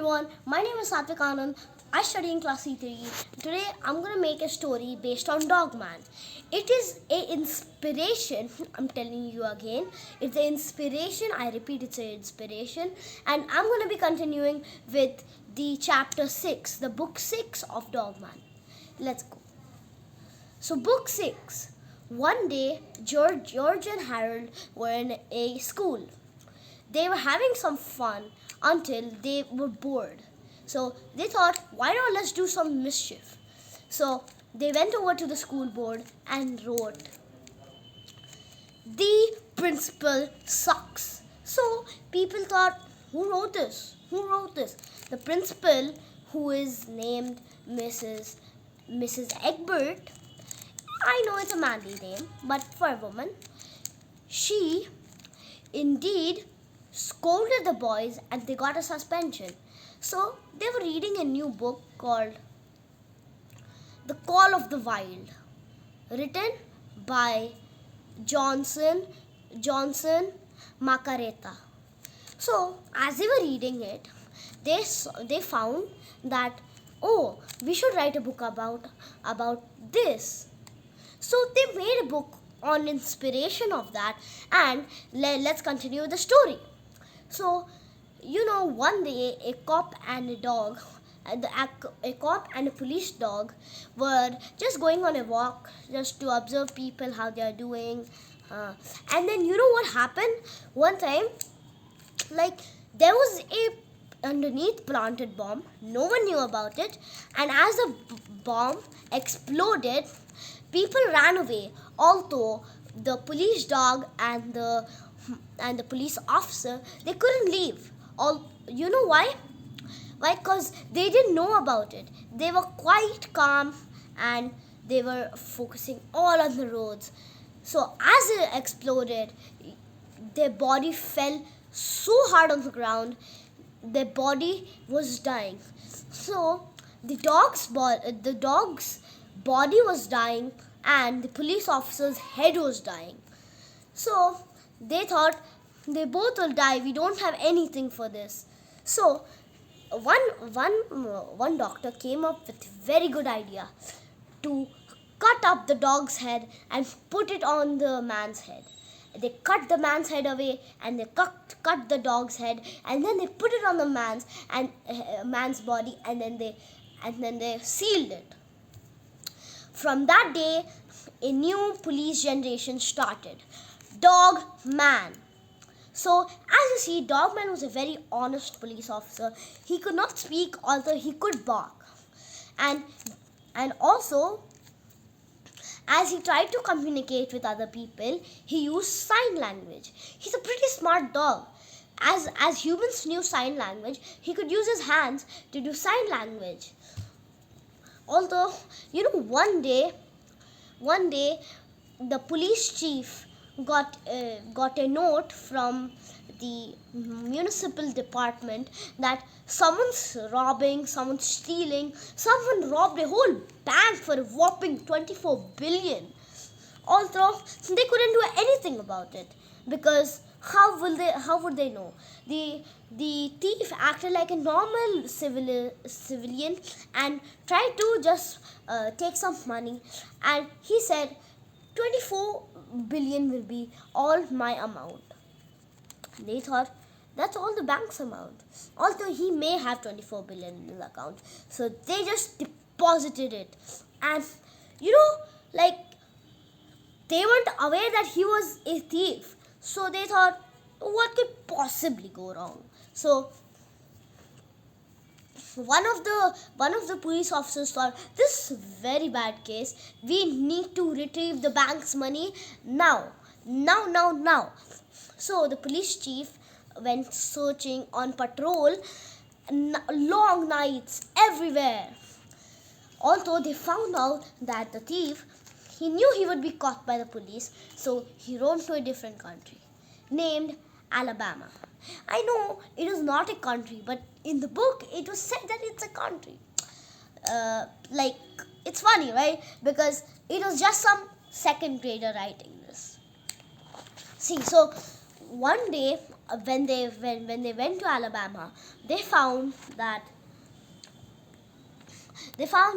everyone, my name is Satvik Anand. I study in class C3. Today I'm going to make a story based on Dogman. It is an inspiration, I'm telling you again. It's an inspiration, I repeat, it's an inspiration. And I'm going to be continuing with the chapter 6, the book 6 of Dogman. Let's go. So book 6. One day, George and Harold were in a school. They were having some fun until they were bored. So they thought, why not let's do some mischief? So they went over to the school board and wrote, "The principal sucks." So people thought, who wrote this? Who wrote this? The principal, who is named Mrs. Egbert. I know it's a manly name, but for a woman, she indeed scolded the boys and they got a suspension. So they were reading a new book called The Call of the Wild, written by Johnson Macareta. So as they were reading it, they found that, oh, we should write a book about this. So they made a book on inspiration of that, and let's continue the story. So, one day a cop and a dog, a cop and a police dog were just going on a walk just to observe people, how they are doing. And then what happened? One time, there was a underneath planted bomb. No one knew about it. And as the bomb exploded, people ran away. Although the police dog and the police officer, they couldn't leave. You know why? Why? Because they didn't know about it. They were quite calm and they were focusing all on the roads. So as it exploded, their body fell so hard on the ground, their body was dying. So the dog's body was dying and the police officer's head was dying. So they thought, they both will die, we don't have anything for this. So one doctor came up with a very good idea to cut up the dog's head and put it on the man's head. They cut the man's head away and they cut the dog's head, and then they put it on the man's body, and then they sealed it. From that day, a new police generation started. Dogman. So, as you see, Dogman was a very honest police officer. He could not speak, although he could bark. And also, as he tried to communicate with other people, he used sign language. He's a pretty smart dog. As humans knew sign language, he could use his hands to do sign language. Although, one day, the police chief got a note from the municipal department that someone's robbing, someone's stealing, someone robbed a whole bank for a whopping 24 billion. Although they couldn't do anything about it, because how would they know? The thief acted like a normal civilian and tried to just take some money, and he said 24 billion will be all my amount. They thought that's all the bank's amount, although he may have 24 billion in his account. So they just deposited it, and they weren't aware that he was a thief. So they thought, what could possibly go wrong? So one of the police officers thought, this is a very bad case. We need to retrieve the bank's money now. So the police chief went searching on patrol, long nights everywhere. Although they found out that the thief, he knew he would be caught by the police, so he roamed to a different country named Alabama. I know it is not a country, but in the book it was said that it's a country. It's funny, right? Because it was just some second grader writing this. See, so one day when they went to Alabama, they found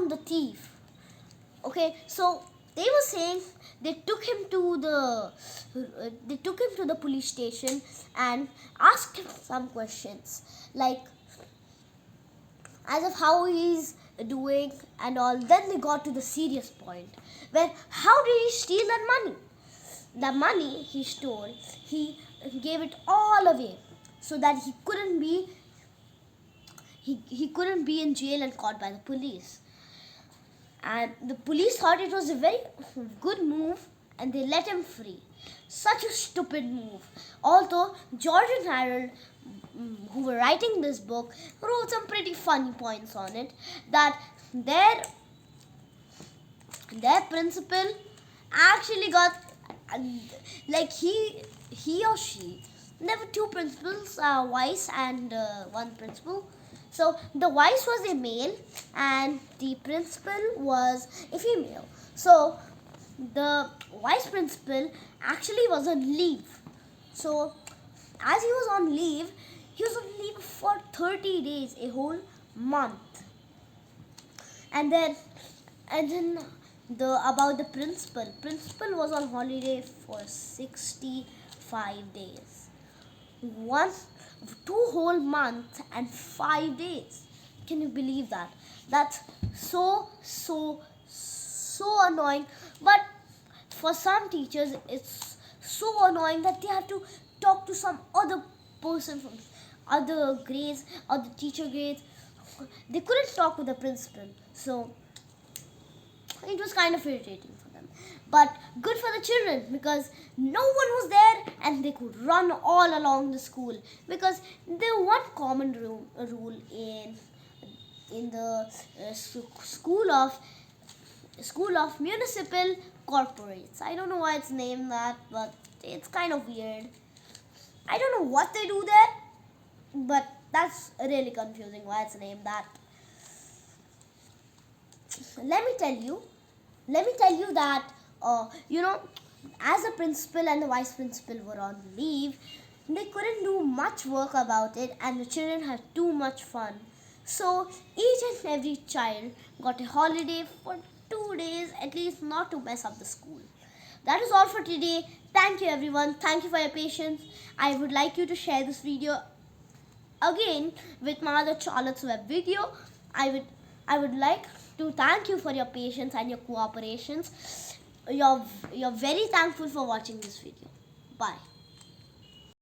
the thief. Okay, so they were saying they took him to the police station and asked him some questions, like as of how he's doing and all. Then they got to the serious point, where how did he steal that money? The money he stole, he gave it all away so that he couldn't be in jail and caught by the police. And the police thought it was a very good move and they let him free. Such a stupid move. Although George and Harold, who were writing this book, wrote some pretty funny points on it, that their principal actually got like he or she. There were two principals, vice and one principal. So the vice was a male and the principal was a female. So the vice principal actually was on leave. So as he was on leave for 30 days, a whole month. And then about the principal was on holiday for 65 days. 2 whole months and 5 days. Can you believe that? That's so annoying. But for some teachers, it's so annoying that they have to talk to some other person from other grades, other teacher grades. They couldn't talk with the principal, so it was kind of irritating for them. But good for the children, because no one was there and they could run all along the school, because there one common rule in the school of municipal corporates. I don't know why it's named that, but it's kind of weird. I don't know what they do there, but that's really confusing why it's named that. Let me tell you that as the principal and the vice principal were on leave, they couldn't do much work about it and the children had too much fun. So each and every child got a holiday for 2 days at least, not to mess up the school. That is all for today. Thank you everyone. Thank you for your patience. I would like you to share this video again with my other Charlotte's Web video. I would like to thank you for your patience and your cooperations. You're very thankful for watching this video. Bye.